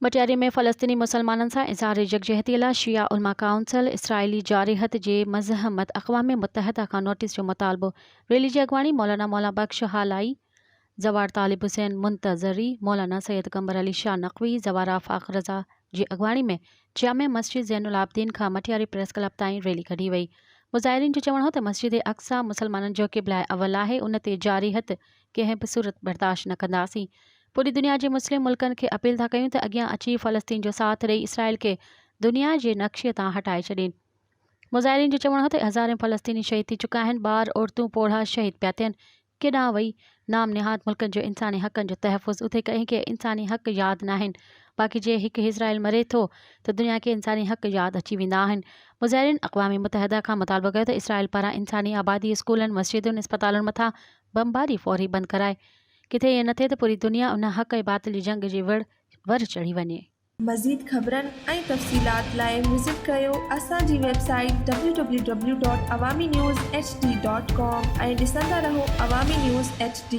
मटियारी में फ़लस्तीनी मुसलमाननि सां इज़हार यकजहती लाइ शिया उलमा काउंसिल इसराइली जारिहत जे मज़हमत अक़वाम मुत्तहिदा खां नोटिस जो मुतालबो। रैली जी अॻवानी मौलाना मौला बख्श हालाई, ज़वार तालिब हुसैन मुंतज़री, मौलाना सैयद कमर अली शाह नक़वी, ज़वार आफ़ाक़ रज़ा जी अॻवानी में जामे मस्जिद ज़ैनुल आबिदीन खां मटियारी प्रेस क्लब ताईं रैली कढी वई। मुज़ाहिरीन जो चवणु हो त मस्जिद अक़सा मुसलमाननि जो क़िबला अवल आहे, उन ते जारिहत कंहिं बि सूरत बर्दाश्त न कंदासीं। पूरी दुनिया जे मुस्लिम मुल्कनि खे अपील था कयूं त अॻियां अची फ़लस्तीन जो साथ ॾेई इसराइल खे दुनिया जे नक्शे तां हटाए छॾीनि। मुज़ाहिरीन जो चवणु हो त हज़ारे फ़लस्तीनी शहीद थी चुका आहिनि, ॿार औरतूं पोढ़ा शहीद पिया थियनि। केॾांहुं वई नाम निहाद मुल्कनि जो इंसानी हक़नि जो तहफ़ुज़, उते कंहिंखे इंसानी हक़ यादि न आहिनि, बाक़ी जे हिकु इसराइल मरे थो त दुनिया खे इंसानी हक़ यादि अची वेंदा आहिनि। मुज़ाहिरीन अक़वाम मुत्तहिदा खां मुतालबो कयो त इसराइल पारां इंसानी आबादी, स्कूलनि, मस्जिदुनि, इस्पतालुनि मथां बमबारी फौरी बंदि कराए। किथे ईअं न थिए त पूरी दुनिया उन हक़ ऐं बातिल जी जंग जे वर चढ़ी वञे। मज़ीद ख़बरनि ऐं तफ़सीलात लाइ विज़िट कयो असांजी वेबसाइट www.awamiNewsHD.com ऐं ॾिसंदा रहो अवामी न्यूज़ HD।